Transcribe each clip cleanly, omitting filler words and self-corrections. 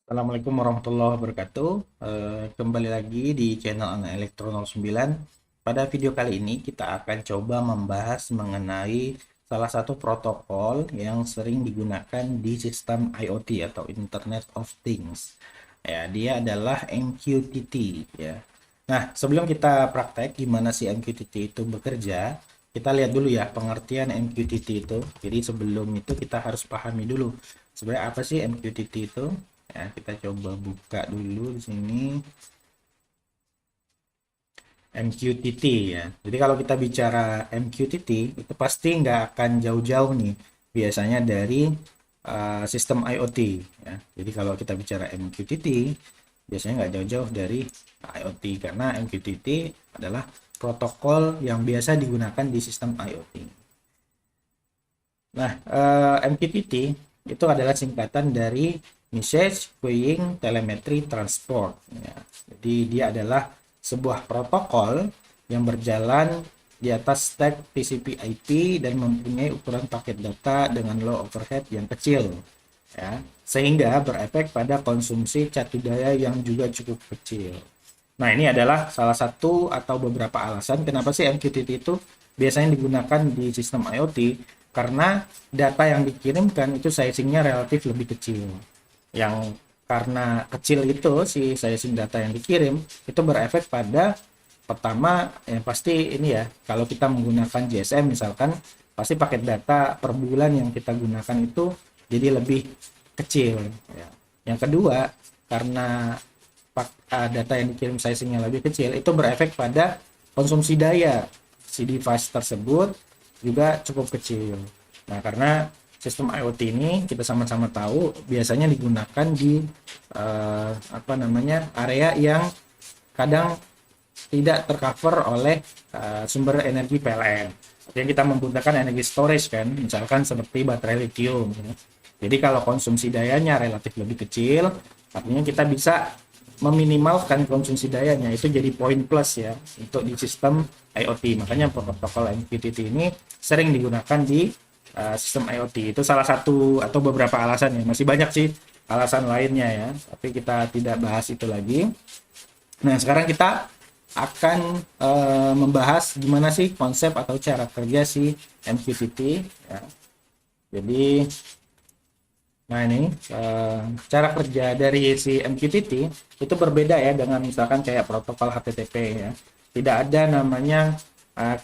Assalamualaikum warahmatullahi wabarakatuh. Kembali lagi di channel Anak Elektro 09. Pada video kali ini kita akan coba membahas mengenai salah satu protokol yang sering digunakan di sistem IoT atau Internet of Things. Ya, dia adalah MQTT ya. Nah, sebelum kita praktek gimana sih MQTT itu bekerja, kita lihat dulu ya pengertian MQTT itu. Jadi sebelum itu kita harus pahami dulu sebenarnya apa sih MQTT itu. Ya, kita coba buka dulu di sini MQTT ya. Jadi kalau kita bicara MQTT itu pasti nggak akan jauh-jauh nih biasanya dari sistem IoT ya. Jadi kalau kita bicara MQTT biasanya nggak jauh-jauh dari IoT karena MQTT adalah protokol yang biasa digunakan di sistem IoT. Nah, MQTT itu adalah singkatan dari Message Queuing Telemetry Transport. Ya. Jadi dia adalah sebuah protokol yang berjalan di atas stack TCP/IP dan mempunyai ukuran paket data dengan low overhead yang kecil, ya, sehingga berefek pada konsumsi catu daya yang juga cukup kecil. Nah, ini adalah salah satu atau beberapa alasan kenapa sih MQTT itu biasanya digunakan di sistem IoT, karena data yang dikirimkan itu sizingnya relatif lebih kecil. Yang karena kecil itu si sizing data yang dikirim itu berefek pada pertama yang pasti ini ya, kalau kita menggunakan GSM misalkan pasti paket data per bulan yang kita gunakan itu jadi lebih kecil ya. Yang kedua, karena data yang dikirim sizingnya lebih kecil itu berefek pada konsumsi daya si device tersebut juga cukup kecil. Nah, karena sistem IoT ini kita sama-sama tahu biasanya digunakan di area yang kadang tidak tercover oleh sumber energi PLN. Yang kita membutuhkan energi storage kan, misalkan seperti baterai lithium. Ya. Jadi kalau konsumsi dayanya relatif lebih kecil, artinya kita bisa meminimalkan konsumsi dayanya, itu jadi poin plus ya untuk di sistem IoT. Makanya protokol MQTT ini sering digunakan di sistem IoT. Itu salah satu atau beberapa alasan ya. Masih banyak sih alasan lainnya ya, tapi kita tidak bahas itu lagi. Nah, sekarang kita akan membahas gimana sih konsep atau cara kerja si MQTT ya. Jadi nah ini cara kerja dari si MQTT itu berbeda ya dengan misalkan kayak protokol HTTP ya. Tidak ada namanya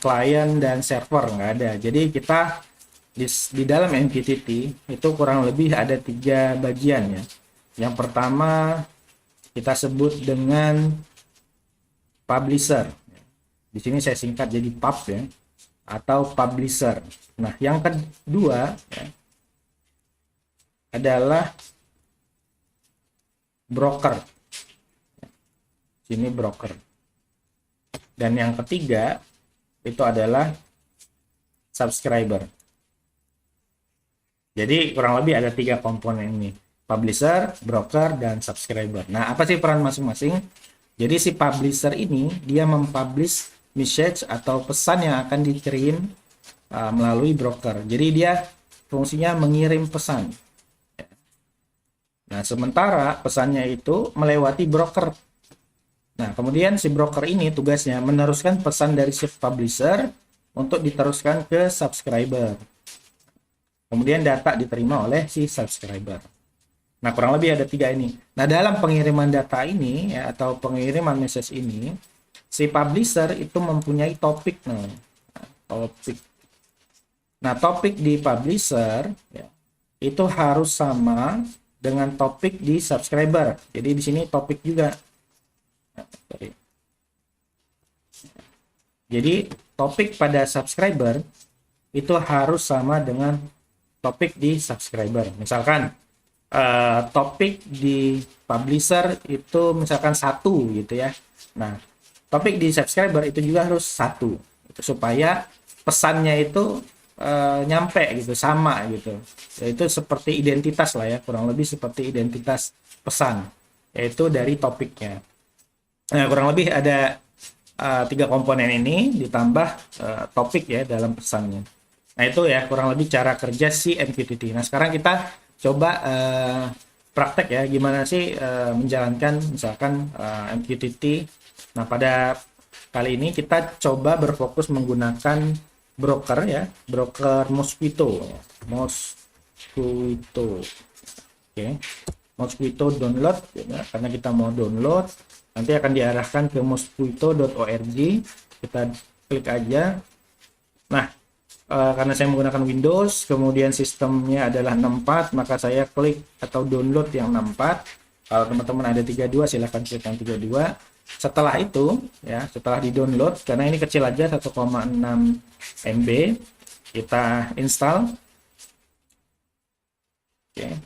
klien dan server, nggak ada. Jadi kita di dalam MQTT itu kurang lebih ada 3 bagian ya. Yang pertama kita sebut dengan publisher. Di sini saya singkat jadi pub ya, atau publisher. Nah, yang kedua ya, adalah broker. Sini broker. Dan yang ketiga itu adalah subscriber. Jadi kurang lebih ada 3 komponen ini. Publisher, broker, dan subscriber. Nah, apa sih peran masing-masing? Jadi si publisher ini dia mempublish message atau pesan yang akan dikirim melalui broker. Jadi dia fungsinya mengirim pesan. Nah, sementara pesannya itu melewati broker. Nah, kemudian si broker ini tugasnya meneruskan pesan dari si publisher untuk diteruskan ke subscriber. Kemudian data diterima oleh si subscriber. Nah, kurang lebih ada 3 ini. Nah, dalam pengiriman data ini ya, atau pengiriman message ini, si publisher itu mempunyai topik. Nah, topik. Nah, topik di publisher ya, itu harus sama dengan topik di subscriber. Jadi di sini topik juga. Jadi topik pada subscriber itu harus sama dengan topik di subscriber. Misalkan topik di publisher itu misalkan 1 gitu ya. Nah, topik di subscriber itu juga harus 1 gitu, supaya pesannya itu nyampe gitu, sama gitu. Yaitu seperti identitas lah ya, kurang lebih seperti identitas pesan, yaitu dari topiknya. Nah, kurang lebih ada 3 komponen ini ditambah topik ya dalam pesannya. Nah, itu ya kurang lebih cara kerja si MQTT. Nah, sekarang kita coba praktek ya, gimana sih menjalankan misalkan MQTT. Nah, pada kali ini kita coba berfokus menggunakan broker ya, broker Mosquito ya. Mosquito. Oke. Mosquito download ya, karena kita mau download nanti akan diarahkan ke mosquito.org. Kita klik aja. Nah, karena saya menggunakan Windows, kemudian sistemnya adalah 64, maka saya klik atau download yang 64. Kalau teman-teman ada 32, silahkan klik yang 32. Setelah itu, ya, setelah di-download, karena ini kecil aja 1,6 MB, kita install. Oke.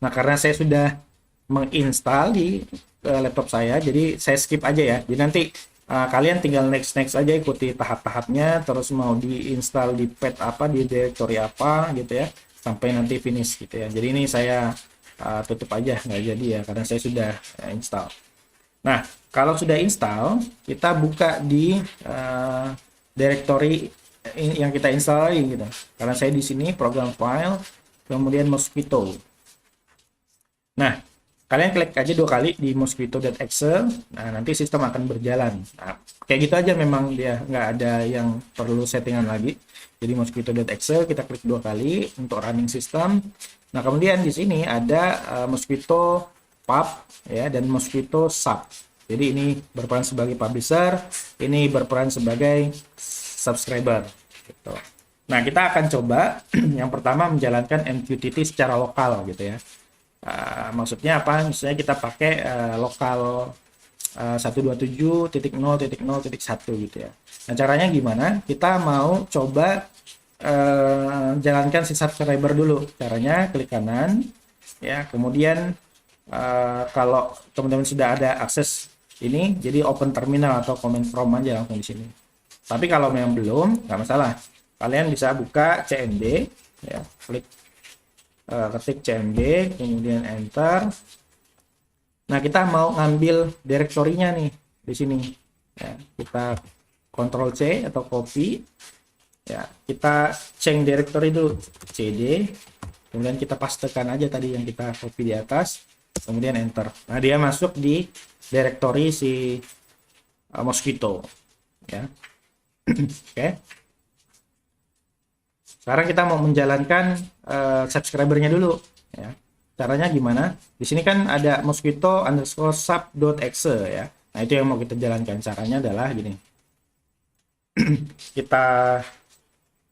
Nah, karena saya sudah menginstal di laptop saya, jadi saya skip aja ya. Jadi nanti kalian tinggal next aja, ikuti tahap-tahapnya, terus mau diinstal di pad apa, di directory apa gitu ya, sampai nanti finish gitu ya. Jadi ini saya tutup aja, nggak jadi ya, karena saya sudah install. Nah, kalau sudah install, kita buka di directory yang kita install gitu. Karena saya di sini program file, kemudian Mosquito. Nah, kalian klik aja 2 kali di mosquito.exe. Nah, nanti sistem akan berjalan. Nah, kayak gitu aja, memang dia nggak ada yang perlu settingan lagi. Jadi mosquito.exe kita klik 2 kali untuk running system. Nah, kemudian di sini ada Mosquito pub ya, dan Mosquito sub. Jadi ini berperan sebagai publisher, ini berperan sebagai subscriber gitu. Nah, kita akan coba yang pertama menjalankan MQTT secara lokal gitu ya. Maksudnya apa? Misalnya kita pakai lokal 127.0.0.1 gitu ya. Nah, caranya gimana? Kita mau coba jalankan si subscriber dulu. Caranya klik kanan ya, kemudian kalau teman-teman sudah ada akses ini, jadi open terminal atau command prompt aja langsung di sini. Tapi kalau memang belum, nggak masalah. Kalian bisa buka CMD ya, klik ketik CMD, kemudian enter. Nah, kita mau ngambil direktorinya nih di sini. Ya, kita Ctrl C atau copy. Ya, kita change directory dulu, CD. Kemudian kita pastekan aja tadi yang kita copy di atas, kemudian enter. Nah, dia masuk di directory si Mosquito. Ya. Oke. Sekarang kita mau menjalankan subscribernya dulu ya. Caranya gimana? Di sini kan ada mosquito_sub.exe ya. Nah, itu yang mau kita jalankan. Caranya adalah gini. Kita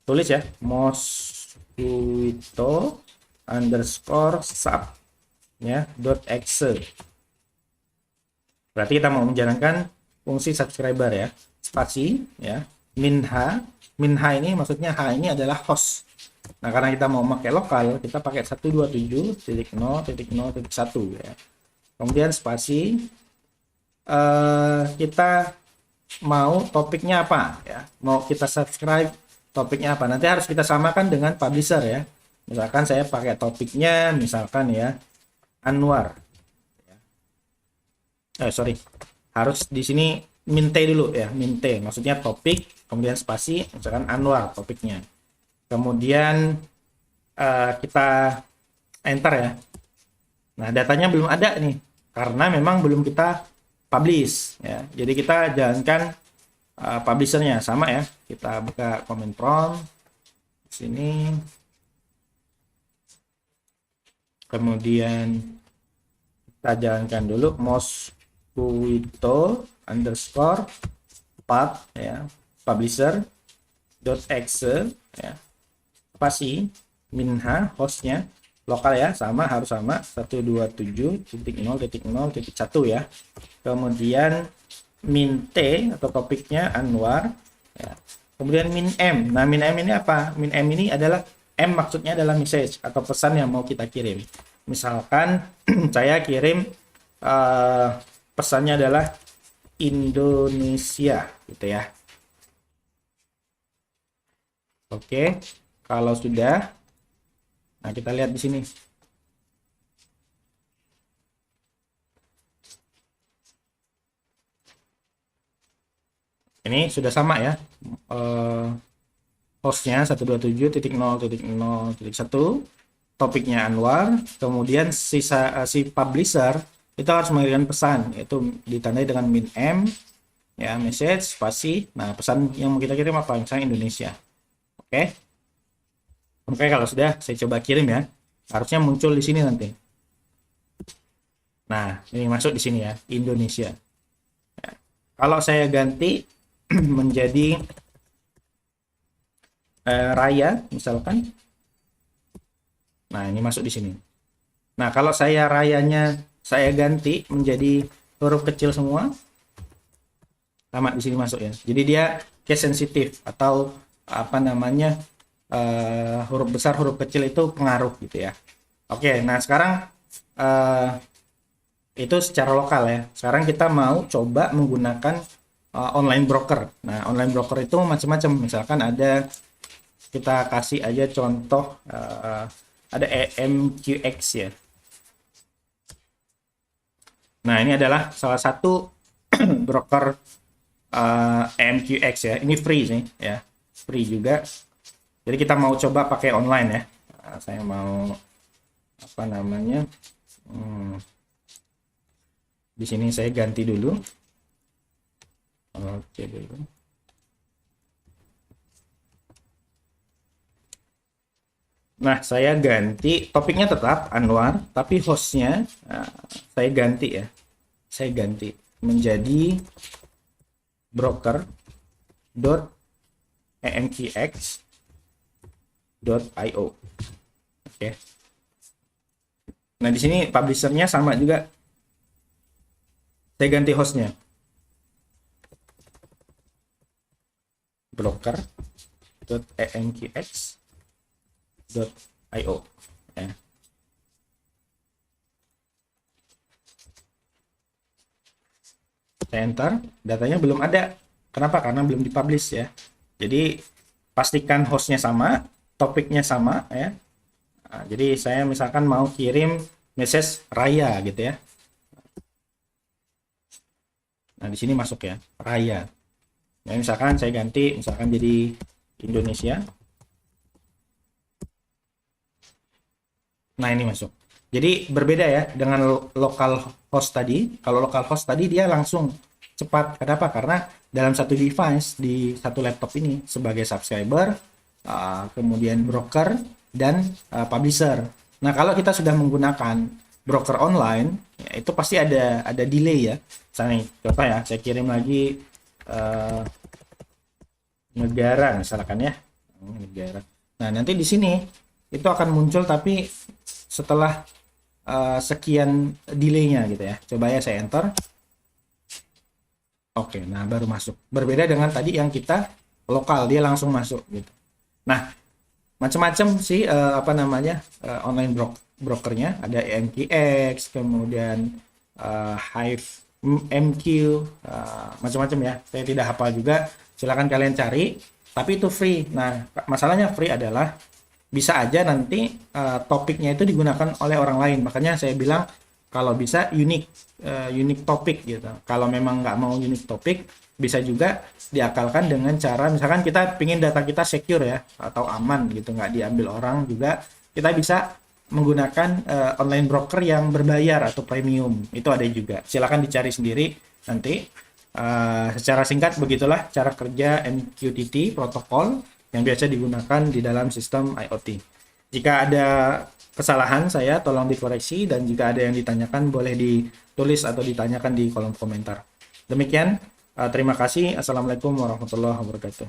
tulis ya, mosquito_sub ya, .exe. Berarti kita mau menjalankan fungsi subscriber ya. Spasi ya, minha ini maksudnya H ini adalah host. Nah, karena kita mau pakai lokal, kita pakai 127.0.0.1 ya. Kemudian spasi, kita mau topiknya apa ya, mau kita subscribe topiknya apa, nanti harus kita samakan dengan publisher ya. Misalkan saya pakai topiknya misalkan ya Anwar harus di sini minte dulu ya, minte maksudnya topik, kemudian spasi, misalkan Anwar topiknya, kemudian kita enter ya. Nah, datanya belum ada nih karena memang belum kita publish ya, jadi kita jalankan publishernya sama ya. Kita buka command prompt di sini, kemudian kita jalankan dulu mosquito_path ya, publisher.exe ya, spasi minha hostnya lokal ya, sama harus sama 127.0.0.1 ya. Kemudian min t atau topiknya Anwar ya. Kemudian min m. Nah, min m ini apa? Min m ini adalah m, maksudnya adalah message atau pesan yang mau kita kirim. Misalkan saya kirim pesannya adalah Indonesia gitu ya. Oke, kalau sudah, nah kita lihat di sini. Ini sudah sama ya, hostnya 127.0.0.1. topiknya Anwar, kemudian si publisher itu harus mengirimkan pesan, yaitu ditandai dengan min M, ya, message, spasi. Nah, pesan yang mau kita kirim apa? Misalnya Indonesia. Oke. Oke, kalau sudah saya coba kirim ya. Harusnya muncul di sini nanti. Nah, ini masuk di sini ya, Indonesia. Ya. Kalau saya ganti menjadi raya, misalkan. Nah, ini masuk di sini. Nah, kalau saya rayanya saya ganti menjadi huruf kecil semua, sama di sini masuk ya. Jadi dia case sensitif atau apa namanya, huruf besar huruf kecil itu pengaruh gitu ya. Oke, nah sekarang itu secara lokal ya. Sekarang kita mau coba menggunakan online broker. Nah, online broker itu macam-macam. Misalkan ada, kita kasih aja contoh, ada EMQX ya. Nah, ini adalah salah satu broker EMQX ya. Ini free sih ya, free juga. Jadi kita mau coba pakai online ya. Nah, saya mau apa namanya, di sini saya ganti dulu. Oke dulu. Nah, saya ganti topiknya tetap Anwar, tapi hostnya saya ganti ya. Saya ganti menjadi broker.emqx.io. Oke. Nah, di sini publishernya sama juga. Saya ganti hostnya. broker.emqx.io ya. Saya enter, datanya belum ada. Kenapa? Karena belum dipublish ya. Jadi pastikan hostnya sama, topiknya sama ya. Nah, jadi saya misalkan mau kirim message raya gitu ya. Nah, di sini masuk ya, raya. Nah, misalkan saya ganti, misalkan jadi Indonesia. Nah, ini masuk. Jadi berbeda ya dengan local host tadi. Kalau local host tadi dia langsung cepat. Kenapa? Karena dalam satu device di satu laptop ini sebagai subscriber, kemudian broker dan publisher. Nah, kalau kita sudah menggunakan broker online, ya, itu pasti ada delay ya. Misalnya, contoh ya, saya kirim lagi negara misalkan ya, negara. Nah, nanti di sini itu akan muncul tapi setelah sekian delaynya gitu ya. Coba ya saya enter. Oke, nah baru masuk. Berbeda dengan tadi yang kita lokal, dia langsung masuk gitu. Nah, macam-macam sih apa namanya, online brokernya. Ada EMQX, kemudian Hive MQ, macam-macam ya. Saya tidak hafal juga. Silakan kalian cari. Tapi itu free. Nah, masalahnya free adalah bisa aja nanti topiknya itu digunakan oleh orang lain. Makanya saya bilang kalau bisa unique topik gitu. Kalau memang nggak mau unique topik, bisa juga diakalkan dengan cara misalkan kita pingin data kita secure ya atau aman gitu, nggak diambil orang juga. Kita bisa menggunakan online broker yang berbayar atau premium. Itu ada juga. Silakan dicari sendiri nanti. Secara singkat begitulah cara kerja MQTT protokol yang biasa digunakan di dalam sistem IoT. Jika ada kesalahan saya tolong dikoreksi, dan jika ada yang ditanyakan boleh ditulis atau ditanyakan di kolom komentar. Demikian, terima kasih. Assalamualaikum warahmatullahi wabarakatuh.